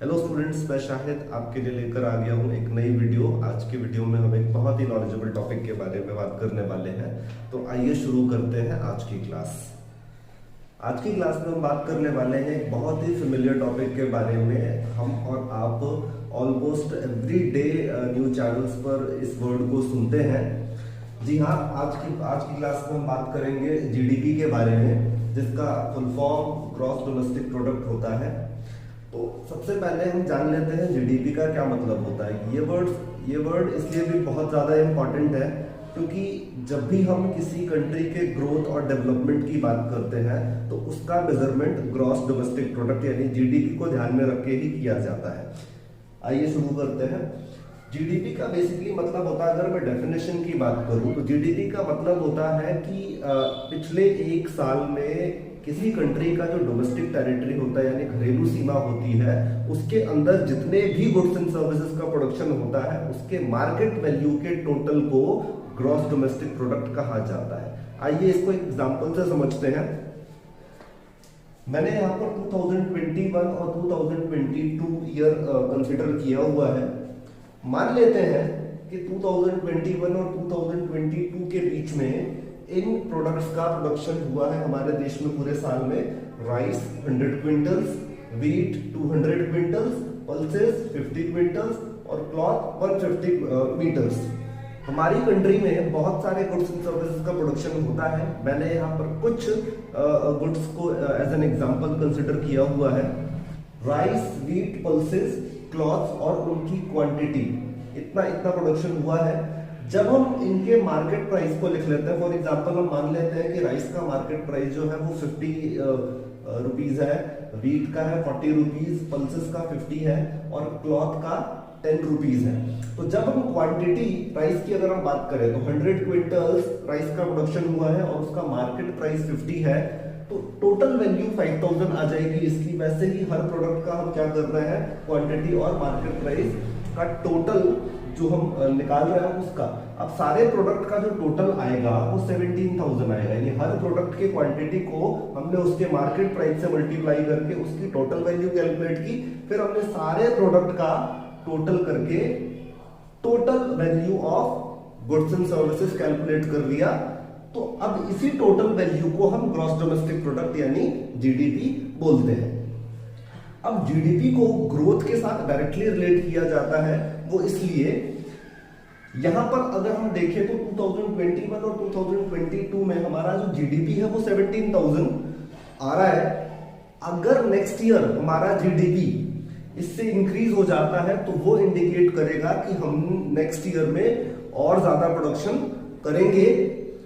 Hello students, मैं शाहिद आपके लिए लेकर आ गया हूँ एक नई वीडियो। आज की वीडियो में हम एक बहुत ही नॉलेजेबल टॉपिक के बारे में बात करने वाले हैं। तो आइए शुरू करते हैं आज की क्लास। आज की क्लास में हम बात करने वाले हैं एक बहुत ही फेमिलियर टॉपिक के बारे में। हम और आप almost every day news channels पर इस वर्ड को सुनते हैं। जी हाँ, आज की क्लास में हम बात करेंगे जीडीपी के बारे में, जिसका full form gross domestic product होता है। तो सबसे पहले हम जान लेते हैं जीडीपी का क्या मतलब होता है। ये वर्ड इसलिए भी बहुत ज़्यादा इम्पॉर्टेंट है क्योंकि जब भी हम किसी कंट्री के ग्रोथ और डेवलपमेंट की बात करते हैं तो उसका मेजरमेंट ग्रॉस डोमेस्टिक प्रोडक्ट यानी जीडीपी को ध्यान में रख के ही किया जाता है। आइए शुरू करते हैं। जीडीपी का बेसिकली मतलब होता है, अगर मैं डेफिनेशन की बात करूं तो जीडीपी का मतलब होता है कि पिछले एक साल में किसी कंट्री का जो डोमेस्टिक टेरिटरी होता है यानी घरेलू सीमा होती है, उसके अंदर जितने भी गुड्स एंड सर्विसेज का प्रोडक्शन होता है उसके मार्केट वैल्यू के टोटल को ग्रॉस डोमेस्टिक प्रोडक्ट कहा जाता है। आइए इसको एक एग्जांपल से समझते हैं। मैंने यहाँ पर 2021 और 2022 ईयर कंसिडर किया हुआ है। मान लेते हैं कि 2021 और 2022 के बीच में इन प्रोडक्ट्स का प्रोडक्शन हुआ है हमारे देश में पूरे साल में। Rice 100 quintals, wheat 200 quintals, pulses 50 quintals और क्लॉथ 150 मीटर्स। हमारी कंट्री में बहुत सारे गुड्स एंड सर्विसेज का प्रोडक्शन होता है। मैंने यहाँ पर कुछ गुड्स को एज एन एग्जांपल कंसिडर किया हुआ है। राइस, व्हीट, पल्सेस, क्लॉथ और उनकी क्वांटिटी, इतना प्रोडक्शन हुआ है। जब हम इनके मार्केट प्राइस को लिख लेते हैं, फॉर एग्जांपल हम मान लेते हैं कि राइस का मार्केट प्राइस जो है वो 50 रुपीज है, व्हीट का है 40 रुपीज, पल्सेस का 50 है और क्लॉथ का 10 रुपीज है। तो जब हम क्वांटिटी राइस की अगर हम बात करें तो 100 क्विंटल्स राइस का प्रोडक्शन हुआ है और उसका मार्केट प्राइस 50 है, तो टोटल वैल्यू 5000 आ जाएगी इसकी। वैसे ही हर प्रोडक्ट का हम क्या कर रहे हैं, क्वांटिटी और मार्केट प्राइस का टोटल जो हम निकाल रहे हैं उसका। अब सारे प्रोडक्ट का जो टोटल आएगा वो 17000 आएगा, यानी हर प्रोडक्ट की क्वांटिटी को हमने उसके मार्केट प्राइस से मल्टीप्लाई करके उसकी टोटल वैल्यू कैलकुलेट की। फिर हमने सारे प्रोडक्ट का टोटल करके total value of goods and services calculate कर लिया। तो अब इसी टोटल वैल्यू को हम ग्रॉस डोमेस्टिक प्रोडक्ट यानी जीडीपी बोलते हैं। अब जीडीपी को ग्रोथ के साथ डायरेक्टली रिलेट किया जाता है, वो इसलिए यहां पर अगर हम देखें तो 2021 और 2022 में हमारा जो जीडीपी है वो 17,000 आ रहा है। अगर नेक्स्ट ईयर हमारा जीडीपी इससे इंक्रीज हो जाता है तो वो इंडिकेट करेगा कि हम नेक्स्ट ईयर में और ज्यादा प्रोडक्शन करेंगे।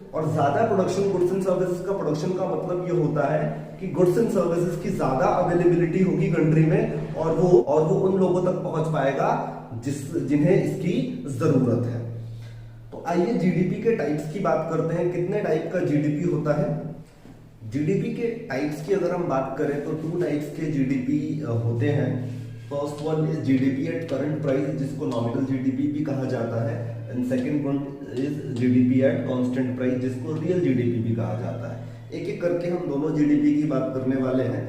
और ज्यादा प्रोडक्शन, गुड्स एंड सर्विसेज का प्रोडक्शन का मतलब ये होता है कि गुड्स एंड सर्विसेज की ज्यादा अवेलेबिलिटी होगी कंट्री में और वो उन लोगों तक पहुंच पाएगा जिन्हें इसकी जरूरत है। तो आइए जीडीपी के टाइप्स की बात करते हैं। कितने टाइप का जीडीपी होता है? जीडीपी के टाइप्स की अगर हम बात करें तो 2 टाइप्स के जीडीपी होते हैं। First one is GDP at current price, जिसको नॉमिनल जीडीपी भी कहा जाता है, and second one is GDP at constant price, जिसको रियल जीडीपी भी कहा जाता है। एक एक करके हम दोनों जीडीपी की बात करने वाले हैं।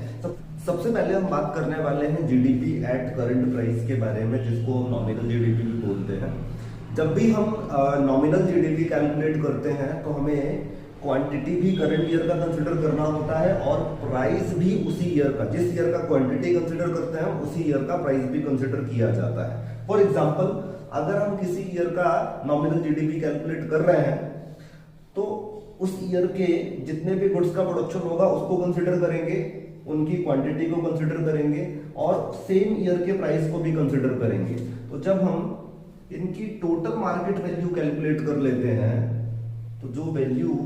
सबसे पहले हम बात करने वाले हैं जीडीपी एट करंट प्राइस के बारे में, जिसको हम नॉमिनल जीडीपी भी बोलते हैं। जब भी हम नॉमिनल जीडीपी कैलकुलेट करते हैं तो हमें क्वांटिटी भी करंट ईयर का कंसिडर करना होता है और प्राइस भी उसी ईयर का, जिस ईयर का क्वांटिटी कंसिडर करते हैं उसी ईयर का प्राइस भी कंसिडर किया जाता है। फॉर एग्जांपल, अगर हम किसी ईयर का नॉमिनल जीडीपी कैलकुलेट कर रहे हैं तो उस ईयर के जितने भी गुड्स का प्रोडक्शन होगा उसको कंसिडर करेंगे, उनकी क्वांटिटी को कंसिडर करेंगे और सेम ईयर के प्राइस को भी कंसिडर करेंगे। तो जब हम इनकी टोटल मार्केट वैल्यू कैलकुलेट कर लेते हैं तो जो वैल्यू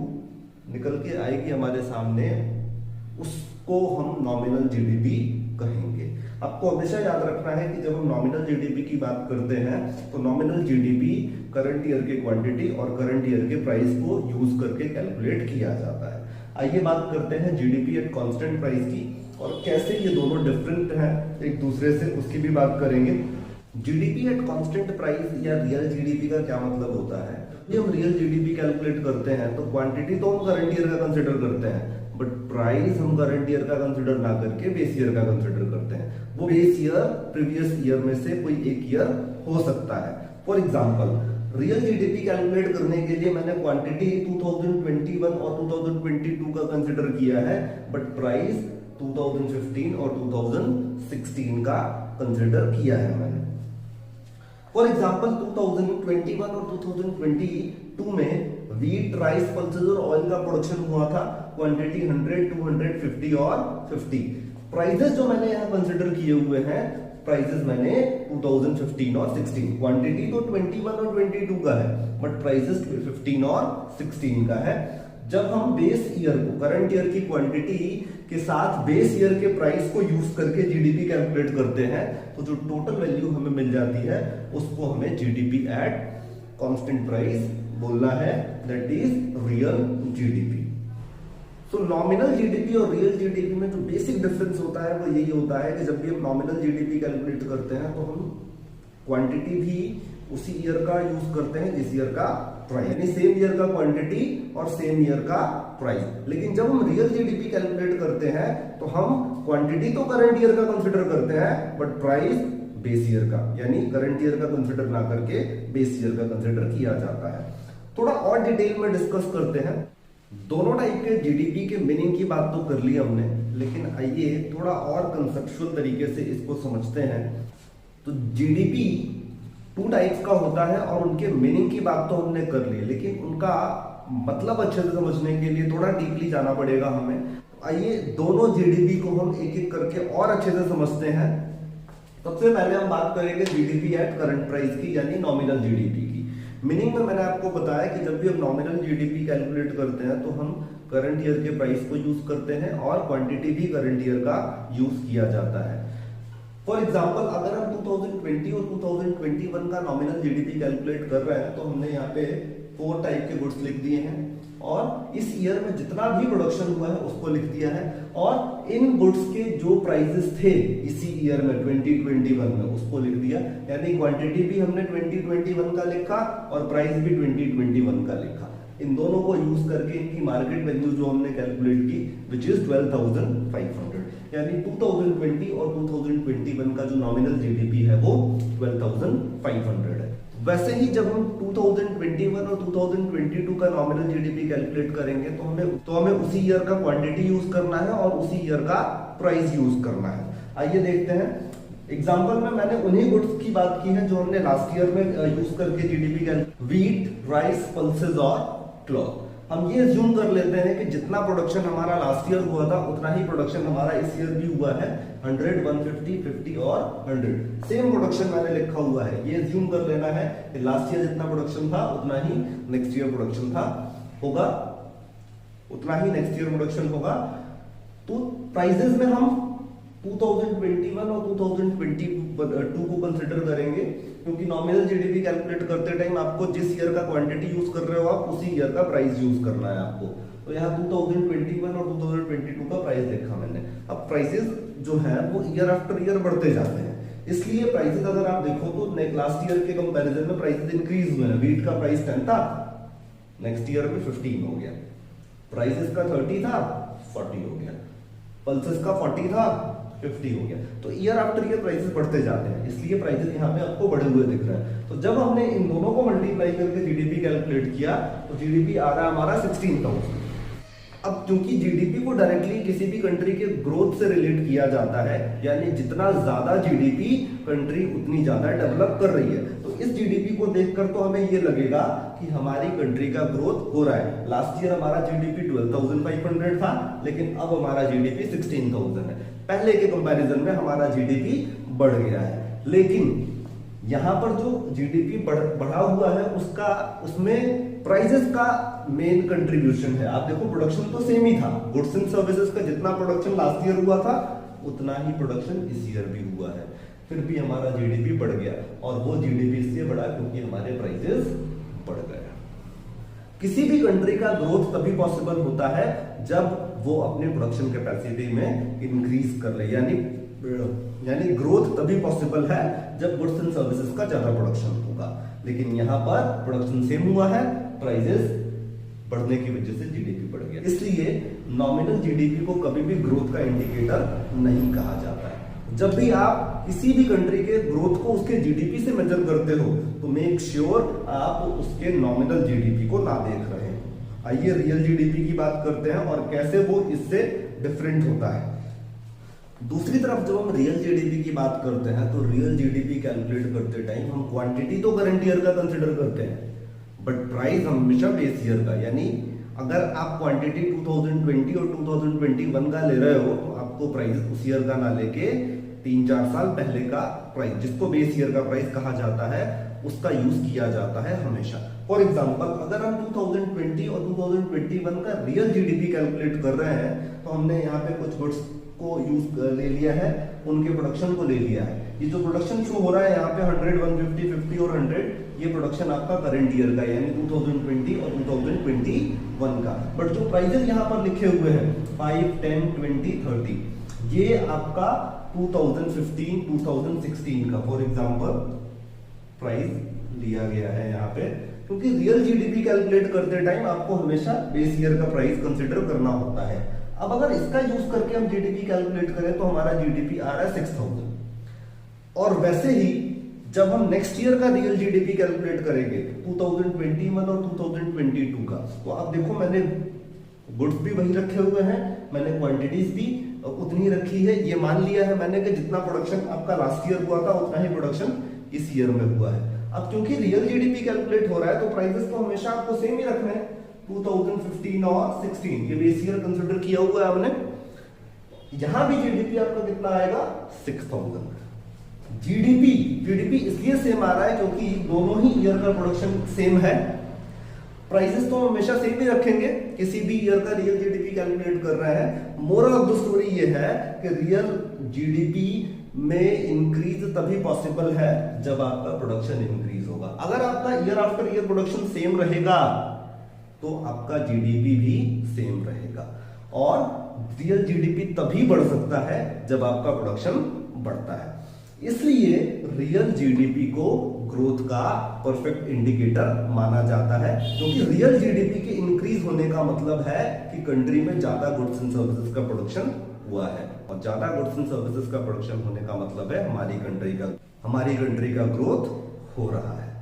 निकल के आएगी हमारे सामने उसको हम नॉमिनल जीडीपी कहेंगे। आपको हमेशा याद रखना है कि जब हम नॉमिनल जीडीपी की बात करते हैं तो नॉमिनल जीडीपी करंट ईयर की क्वांटिटी और करंट ईयर के प्राइस को यूज करके कैलकुलेट किया जाता है। आइए बात करते हैं जीडीपी एट कांस्टेंट प्राइस की और कैसे ये दोनों डिफरेंट हैं एक दूसरे से, उसकी भी बात करेंगे। जीडीपी एट कांस्टेंट प्राइस या रियल जीडीपी का क्या मतलब होता है? जब हम रियल जीडीपी कैलकुलेट करते हैं तो क्वांटिटी तो हम करंट ईयर का कंसिडर करते हैं, बट प्राइस हम करंट ईयर का कंसिडर ना करके बेस ईयर का कंसिडर करते हैं। वो बेस ईयर प्रीवियस ईयर में से कोई एक ईयर हो सकता है। For example real GDP calculate करने के लिए मैंने क्वांटिटी 2021 और 2022 का कंसिडर किया है, बट प्राइस 2015 और 2016 का कंसिडर किया है मैंने। फॉर एग्जांपल 2021 और 2022 में व्हीट, राइस, पल्सेस और ऑयल का प्रोडक्शन हुआ था, क्वांटिटी 100, 250 और 50। प्राइसेस जो मैंने यहाँ कंसिडर किए हुए हैं, प्राइसेस मैंने 2015 और 16, क्वांटिटी तो 21 और 22 का है, बट प्राइसेस 15 और 16 का है। जब हम बेस ईयर को, करंट ईयर की क्वांटिटी के साथ बेस ईयर के प्राइस को यूज करके जीडीपी कैलकुलेट करते हैं, तो जो टोटल वैल्यू हमें मिल जाती है उसको हमें जीडीपी एट कांस्टेंट प्राइस बोलना है, दैट इज रियल जीडीपी। तो नॉमिनल जीडीपी और रियल जीडीपी में जो बेसिक डिफरेंस होता है वो यही होता है कि जब भी हम नॉमिनल जीडीपी कैलकुलेट करते हैं तो हम क्वांटिटी भी उसी ईयर का यूज करते हैं जिस ईयर का प्राइस, यानी सेम ईयर का क्वांटिटी और सेम ईयर का प्राइस। लेकिन जब हम रियल जीडीपी कैलकुलेट करते हैं तो हम क्वांटिटी तो करंट ईयर का कंसिडर करते हैं, बट प्राइस बेस ईयर का, यानी करंट ईयर का कंसिडर ना करके बेस ईयर का कंसिडर किया जाता है। थोड़ा और डिटेल में डिस्कस करते हैं। दोनों टाइप के जीडीपी के मीनिंग की बात तो कर ली हमने, लेकिन आइए थोड़ा और कंसेप्चुअल तरीके से इसको समझते हैं। तो जीडीपी टू टाइप्स का होता है और उनके मीनिंग की बात तो हमने कर ली, लेकिन उनका मतलब अच्छे से समझने के लिए थोड़ा डीपली जाना पड़ेगा हमें। आइए दोनों जीडीपी को हम एक एक करके और अच्छे से समझते हैं। सबसे पहले हम बात करेंगे जीडीपी एट करंट प्राइस की, यानी नॉमिनल जीडीपी की। मीनिंग में मैंने आपको बताया कि जब भी हम नॉमिनल जीडीपी कैलकुलेट करते हैं तो हम करंट ईयर के प्राइस को यूज करते हैं और क्वांटिटी भी करंट ईयर का यूज किया जाता है। फॉर एग्जांपल अगर हम 2020 और 2021 का नॉमिनल जीडीपी कैलकुलेट कर रहे हैं तो हमने यहाँ पे 4 टाइप के गुड्स लिख दिए हैं और इस ईयर में जितना भी प्रोडक्शन हुआ है उसको लिख दिया है, और इन गुड्स के जो प्राइसेस थे इसी ईयर में 2021 में उसको लिख दिया, यानी क्वांटिटी भी हमने 2021 का लिखा और प्राइस भी 2021 का लिखा। इन दोनों को यूज करके इनकी मार्केट वैल्यू जो हमने कैलकुलेट की विच इज 12,500, यानी 2020 और 2021 का जो नॉमिनल जीडीपी है वो 12,500 है। वैसे ही जब हम 2021 और 2022 का नॉमिनल जीडीपी कैलकुलेट करेंगे तो हमें उसी ईयर का क्वांटिटी यूज करना है और उसी ईयर का प्राइस यूज करना है। आइए देखते हैं। एग्जांपल में मैंने उन्हीं गुड्स की बात की है जो हमने लास्ट ईयर में यूज करके GDP calculate, wheat, rice, pulses और क्लॉथ। हम ये अज्यूम कर लेते हैं कि जितना प्रोडक्शन हमारा लास्ट ईयर हुआ था उतना ही प्रोडक्शन हमारा इस ईयर भी हुआ है, 100, 150, 50 और 100 सेम प्रोडक्शन मैंने लिखा हुआ है। ये अज्यूम कर लेना है कि लास्ट ईयर जितना प्रोडक्शन था उतना ही नेक्स्ट ईयर प्रोडक्शन होगा, उतना ही नेक्स्ट ईयर प्रोडक्शन होगा। तो प्राइसेस में हम 2021 और 2022 को कंसिडर करेंगे, क्योंकि नॉमिनल जीडीपी कैलकुलेट करते टाइम आपको जिस ईयर का क्वांटिटी यूज कर रहे हो आप उसी ईयर का प्राइस यूज करना है आपको। तो यहाँ 2021 और 2022 का प्राइस देखा मैंने। अब प्राइसेस जो है वो ईयर आफ्टर ईयर बढ़ते जाते हैं, इसलिए प्राइसेस अगर आप देखो तो लास्ट ईयर के कंपैरिजन में प्राइसेस इंक्रीज हुए हैं। व्हीट का प्राइस 10 था, नेक्स्ट ईयर में 15 हो गया। प्राइसेस का 30 था, 40 हो गया। पल्सेस का 40 था, 50 हो गया। तो ईयर आफ्टर ईयर प्राइसेस बढ़ते जाते हैं, इसलिए प्राइसेस यहाँ पे आपको बढ़े हुए दिख रहे हैं। तो जब हमने इन दोनों को मल्टीप्लाई करके जीडीपी कैलकुलेट किया तो जीडीपी आ रहा है हमारा 16,000। अब क्योंकि जीडीपी को डायरेक्टली किसी भी कंट्री के ग्रोथ से रिलेट किया जाता है, यानी जितना ज्यादा जीडीपी कंट्री उतनी ज्यादा डेवलप कर रही है, तो इस जीडीपी को देखकर तो हमें ये लगेगा कि हमारी कंट्री का ग्रोथ हो रहा है। लास्ट ईयर हमारा जीडीपी 12,500 था, लेकिन अब हमारा जीडीपी 16,000 है। पहले के कंपैरिजन में हमारा जीडीपी बढ़ गया है। लेकिन यहां पर जो जीडीपी बढ़ा हुआ है उसमें प्राइसेस का मेन कंट्रीब्यूशन है। आप देखो प्रोडक्शन तो सेम ही था, गुड्स एंड सर्विसेज का जितना प्रोडक्शन लास्ट ईयर हुआ था उतना ही प्रोडक्शन इस ईयर भी हुआ है, फिर भी हमारा जीडीपी बढ़ गया। और वो जीडीपी इसलिए बढ़ा क्योंकि हमारे प्राइसेस बढ़ गए। किसी भी कंट्री का ग्रोथ तभी पॉसिबल होता है जब वो अपने प्रोडक्शन कैपेसिटी में इंक्रीज कर ले, यानी ग्रोथ तभी पॉसिबल है जब गुड्स एंड सर्विसेज का ज्यादा प्रोडक्शन होगा। लेकिन यहाँ पर प्रोडक्शन सेम हुआ है, प्राइसेस बढ़ने की वजह से जीडीपी बढ़ गया। इसलिए नॉमिनल जीडीपी को कभी भी ग्रोथ का इंडिकेटर नहीं कहा जाता है। जब भी आप किसी भी कंट्री के ग्रोथ को उसके जीडीपी से मेजर करते हो तो मेक श्योर आप उसके नॉमिनल जीडीपी को ना देख रहे हो। आइए रियल जीडीपी की बात करते हैं और कैसे वो इससे डिफरेंट होता है। दूसरी तरफ जब हम रियल जीडीपी की बात करते हैं तो रियल जीडीपी कैलकुलेट करते टाइम हम क्वांटिटी तो करंट ईयर का कंसिडर करते हैं, बट प्राइस हमेशा बेस ईयर का। यानी अगर आप क्वांटिटी 2020 और 2021 का ले रहे हो तो आपको प्राइस उस ईयर का ना लेके 3-4 साल पहले का प्राइस, जिसको बेस ईयर का प्राइस कहा जाता है, उसका यूज किया जाता है हमेशा। फॉर एग्जांपल अगर हम 2020 और 2021 का रियल जीडीपी कैलकुलेट कर रहे हैं तो हमने यहाँ पे कुछ गुड्स को यूज ले लिया है, उनके प्रोडक्शन को ले लिया है। ये जो प्रोडक्शन शो हो रहा है यहाँ पे 100, 150, 50 और 100, ये प्रोडक्शन आपका करंट ईयर का यानी 2020 और 2021 का। बट जो प्राइजेस यहाँ पर लिखे हुए हैं 5, 10, 20, 30, ये आपका 2015, 2016 का फॉर एग्जांपल प्राइस लिया गया है यहाँ पे, क्योंकि रियल जीडीपी कैलकुलेट करते टाइम आपको हमेशा बेस ईयर का प्राइस कंसिडर करना होता है। अब अगर इसका यूज करके हम जीडीपी कैलकुलेट करें तो हमारा जीडीपी आ रहा है 6000, और वैसे ही जब हम नेक्स्ट ईयर का रियल जीडीपी कैलकुलेट करेंगे 2021 और 2022 का, तो आप देखो मैंने गुड्स भी वही रखे हुए हैं, मैंने क्वांटिटीज भी उतनी रखी है। ये मान लिया है मैंने कि जितना प्रोडक्शन आपका लास्ट ईयर हुआ था उतना ही प्रोडक्शन इस ईयर में हुआ है। अब क्योंकि रियल जीडीपी कैलकुलेट हो रहा है तो प्राइसेस तो हमेशा आपको सेम ही रखने हैं, 2015 और 16 ये बेस ईयर कंसिडर किया हुआ है हमने। यहां भी जीडीपी आपका कितना आएगा 6000। जीडीपी इसलिए सेम आ रहा है क्योंकि दोनों ही ईयर का प्रोडक्शन सेम है। प्राइसेस तो हमेशा सेम ही रखेंगे किसी भी ईयर का रियल जीडीपी कैलकुलेट कर रहे हैं। मोरल ऑफ द स्टोरी ये है कि रियल जीडीपी में इंक्रीज तभी पॉसिबल है जब आपका प्रोडक्शन इंक्रीज होगा। अगर आपका year after year production same रहेगा तो आपका जीडीपी भी सेम रहेगा, और रियल जीडीपी तभी बढ़ सकता है जब आपका प्रोडक्शन बढ़ता है। इसलिए रियल जीडीपी को ग्रोथ का परफेक्ट इंडिकेटर माना जाता है, क्योंकि रियल जीडीपी के इंक्रीज होने का मतलब है कि कंट्री में ज्यादा गुड्स एंड सर्विसेज का प्रोडक्शन हुआ है, और ज्यादा गुड्स एंड सर्विसेज का प्रोडक्शन होने का मतलब है हमारी कंट्री का ग्रोथ हो रहा है।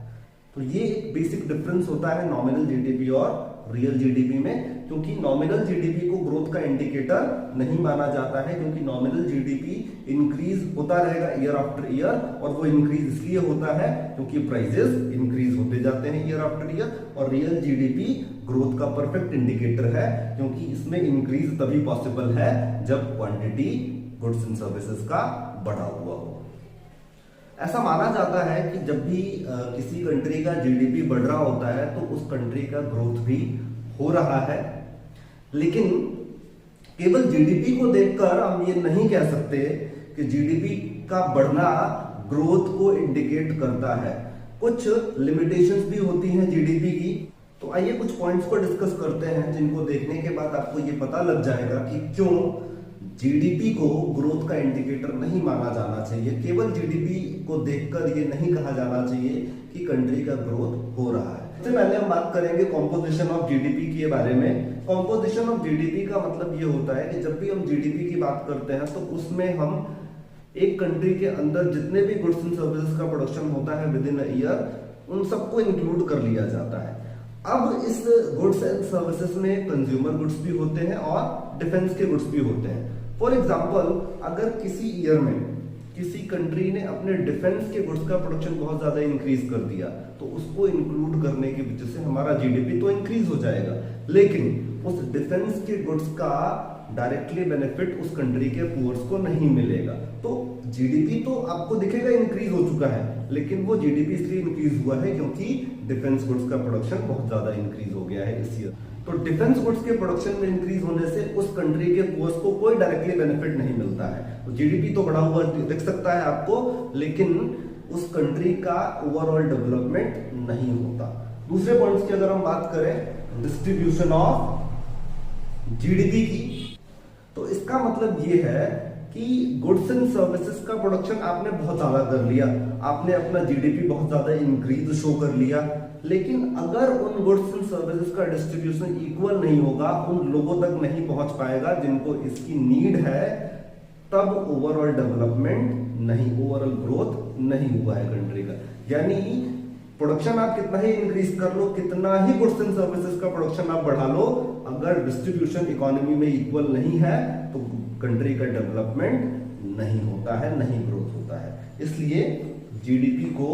तो ये एक बेसिक डिफरेंस होता है नॉमिनल जीडीपी और रियल जीडीपी में, क्योंकि नॉमिनल जीडीपी को ग्रोथ का इंडिकेटर नहीं माना जाता है, क्योंकि नॉमिनल जीडीपी इंक्रीज होता रहेगा ईयर आफ्टर ईयर, और वो इंक्रीज इसलिए होता है क्योंकि प्राइसेस इंक्रीज होते जाते हैं ईयर आफ्टर ईयर। और रियल जीडीपी ग्रोथ का परफेक्ट इंडिकेटर है, क्योंकि इसमें इंक्रीज तभी पॉसिबल है जब क्वांटिटी गुड्स एंड सर्विसेज का बढ़ा हुआ हो। ऐसा माना जाता है कि जब भी किसी कंट्री का जीडीपी बढ़ रहा होता है तो उस कंट्री का ग्रोथ भी हो रहा है, लेकिन केवल जीडीपी को देखकर हम ये नहीं कह सकते कि जीडीपी का बढ़ना ग्रोथ को इंडिकेट करता है। कुछ लिमिटेशंस भी होती हैं जीडीपी की। तो आइए कुछ पॉइंट्स को डिस्कस करते हैं, जिनको देखने के बाद आपको ये पता लग जाएगा कि क्यों जीडीपी को ग्रोथ का इंडिकेटर नहीं माना जाना चाहिए। केवल जीडीपी को देखकर ये नहीं कहा जाना चाहिए कि कंट्री का ग्रोथ हो रहा है। सबसे पहले हम बात करेंगे कॉम्पोजिशन ऑफ जीडीपी के बारे में। कॉम्पोजिशन ऑफ जीडीपी का मतलब ये होता है कि जब भी हम जीडीपी की बात करते हैं तो उसमें हम एक कंट्री के अंदर जितने भी गुड्स एंड सर्विसेज का प्रोडक्शन होता है विद इन अ ईयर, उन सबको इंक्लूड कर लिया जाता है। अब इस गुड्स एंड सर्विसेज में कंज्यूमर गुड्स भी होते हैं और डिफेंस के गुड्स भी होते हैं। फॉर एग्जाम्पल अगर किसी ईयर में किसी कंट्री ने अपने डिफेंस के गुड्स का प्रोडक्शन बहुत ज्यादा इंक्रीज कर दिया तो उसको इंक्लूड करने की वजह से हमारा जीडीपी तो इंक्रीज हो जाएगा, लेकिन उस डिफेंस के गुड्स का डायरेक्टली बेनिफिट उस कंट्री के पुअर्स को नहीं मिलेगा। तो जीडीपी तो आपको दिखेगा इंक्रीज हो चुका है, लेकिन वो जीडीपी इसलिए इंक्रीज हुआ है क्योंकि डिफेंस गुड्स का प्रोडक्शन बहुत ज्यादा इंक्रीज हो गया है इस ईयर। तो डिफेंस गुड्स के प्रोडक्शन में इंक्रीज होने से उस कंट्री के पुअर्स को कोई डायरेक्टली बेनिफिट नहीं मिलता है। तो जीडीपी तो बढ़ा हुआ दिख सकता है आपको, लेकिन उस कंट्री का ओवरऑल डेवलपमेंट नहीं होता। दूसरे पॉइंट्स की अगर हम बात करें डिस्ट्रीब्यूशन ऑफ जीडीपी की, तो इसका मतलब ये है कि गुड्स एंड सर्विसेज का प्रोडक्शन आपने बहुत ज्यादा कर लिया, आपने अपना जीडीपी बहुत ज्यादा इंक्रीज शो कर लिया, लेकिन अगर उन गुड्स एंड सर्विसेज का डिस्ट्रीब्यूशन इक्वल नहीं होगा, उन लोगों तक नहीं पहुंच पाएगा जिनको इसकी नीड है, तब ओवरऑल डेवलपमेंट नहीं, ओवरऑल ग्रोथ नहीं हुआ है कंट्री का। यानी प्रोडक्शन आप कितना ही इंक्रीज कर लो, कितना ही गुड्स एंड सर्विसेज का प्रोडक्शन आप बढ़ा लो, अगर डिस्ट्रीब्यूशन इकोनॉमी में इक्वल नहीं है तो कंट्री का डेवलपमेंट नहीं होता है, नहीं ग्रोथ होता है। इसलिए जीडीपी को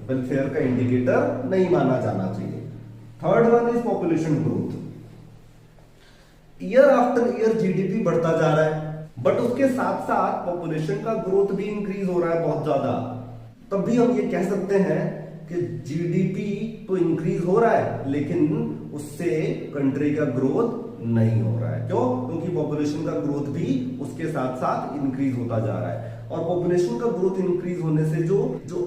वेलफेयर का इंडिकेटर नहीं माना जाना चाहिए। Third one is population growth. Year after year GDP बढ़ता जा रहा है, बट उसके साथ साथ पॉपुलेशन का ग्रोथ भी इंक्रीज हो रहा है बहुत ज्यादा। तब भी हम ये कह सकते हैं कि जीडीपी तो इंक्रीज हो रहा है, लेकिन उससे कंट्री का ग्रोथ नहीं हो रहा है। क्यों? क्योंकि पॉपुलेशन का ग्रोथ भी उसके साथ साथ इंक्रीज होता जा रहा है, और पॉपुलेशन का ग्रोथ इंक्रीज होने से जो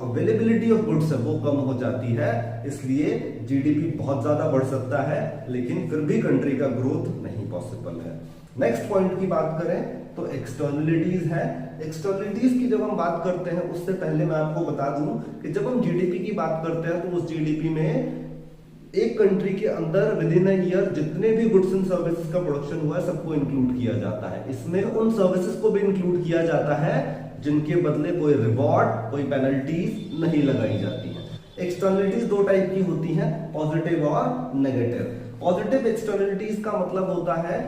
अवेलेबिलिटी ऑफ गुड्स है वो कम हो जाती है। इसलिए जीडीपी बहुत ज्यादा बढ़ सकता है, लेकिन फिर भी कंट्री का ग्रोथ नहीं पॉसिबल है। नेक्स्ट पॉइंट की बात करें तो एक्सटर्नलिटीज है। एक्सटर्नलिटीज की जब हम बात करते हैं, उससे पहले मैं आपको बता दूं कि जब हम जीडीपी की बात करते हैं तो उस जीडीपी में एक कंट्री के अंदर विद इन अ ईयर जितने भी गुड्स एंड सर्विसेज का प्रोडक्शन हुआ है सबको इंक्लूड किया जाता है। इसमें उन सर्विसेज को भी इंक्लूड किया जाता है जिनके बदले कोई रिवॉर्ड, कोई पेनल्टीज नहीं लगाई जाती है। एक्सटर्नलिटीज दो टाइप की होती हैं, पॉजिटिव और नेगेटिव। पॉजिटिव एक्सटर्नलिटीज का मतलब होता है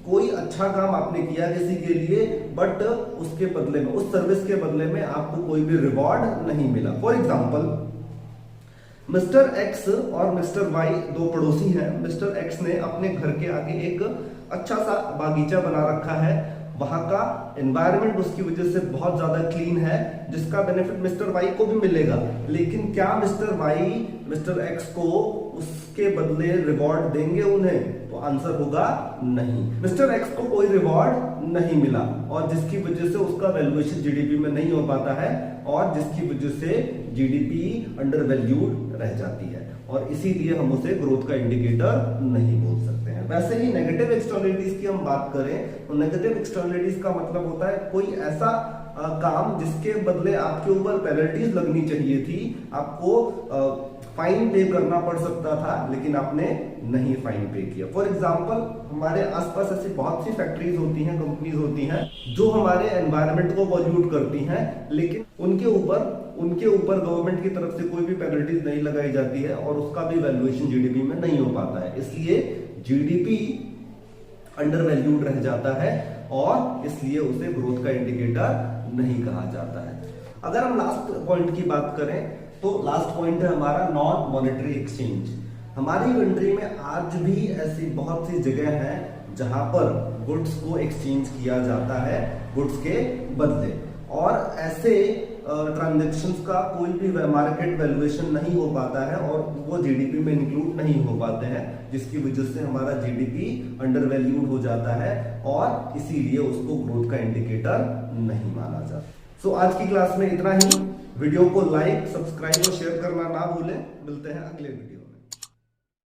कोई अच्छा काम आपने किया किसी के लिए, बट उसके बदले में, उस सर्विस के बदले में आपको कोई भी रिवॉर्ड नहीं मिला। फॉर एग्जाम्पल, मिस्टर एक्स और मिस्टर वाई दो पड़ोसी हैं। मिस्टर एक्स ने अपने घर के आगे एक अच्छा सा बागीचा बना रखा है, वहां का एनवायरनमेंट उसकी वजह से बहुत ज्यादा क्लीन है, जिसका बेनिफिट मिस्टर वाई को भी मिलेगा। लेकिन क्या मिस्टर वाई मिस्टर एक्स को उसके बदले रिवॉर्ड देंगे उन्हें? तो आंसर होगा नहीं। मिस्टर एक्स को कोई रिवॉर्ड नहीं मिला, और जिसकी वजह से उसका वैल्यूएशन जीडीपी में नहीं हो पाता है, और जिसकी वजह से जीडीपी अंडर वैल्यूड रह जाती है, और इसीलिए हम उसे ग्रोथ का इंडिकेटर नहीं बोल सकते हैं। वैसे ही नेगेटिव एक्सटर्नलिटीज की हम बात करें तो नेगेटिव एक्सटर्नलिटीज का मतलब होता है कोई ऐसा काम जिसके बदले आपके ऊपर पेनल्टीज लगनी चाहिए थी, आपको फाइन पे करना पड़ सकता था, लेकिन आपने नहीं फाइन पे किया। फॉर एग्जाम्पल, हमारे आसपास ऐसी बहुत सी फैक्ट्रीज होती हैं, कंपनीज होती हैं जो हमारे एनवायरनमेंट को पॉल्यूट करती हैं, लेकिन उनके ऊपर गवर्नमेंट की तरफ से कोई भी पेनल्टीज नहीं लगाई जाती है, और उसका भी वैल्यूएशन जीडीपी में नहीं हो पाता है। इसलिए जीडीपी अंडर वैल्यूड रह जाता है, और इसलिए उसे ग्रोथ का इंडिकेटर नहीं कहा जाता है। अगर हम लास्ट पॉइंट की बात करें तो लास्ट पॉइंट है हमारा नॉन मॉनेटरी एक्सचेंज। हमारी कंट्री में आज भी ऐसी बहुत सी जगह हैं जहां पर गुड्स को एक्सचेंज किया जाता है गुड्स के बदले, और ऐसे ट्रांजैक्शंस का कोई भी मार्केट वैल्यूएशन नहीं हो पाता है, और वो जीडीपी में इंक्लूड नहीं हो पाते हैं, जिसकी वजह से हमारा जीडीपी अंडर वैल्यूड हो जाता है, और इसीलिए उसको ग्रोथ का इंडिकेटर नहीं माना जाता। सो आज की क्लास में इतना ही। वीडियो को लाइक, सब्सक्राइब और शेयर करना ना भूलें। मिलते हैं अगले वीडियो।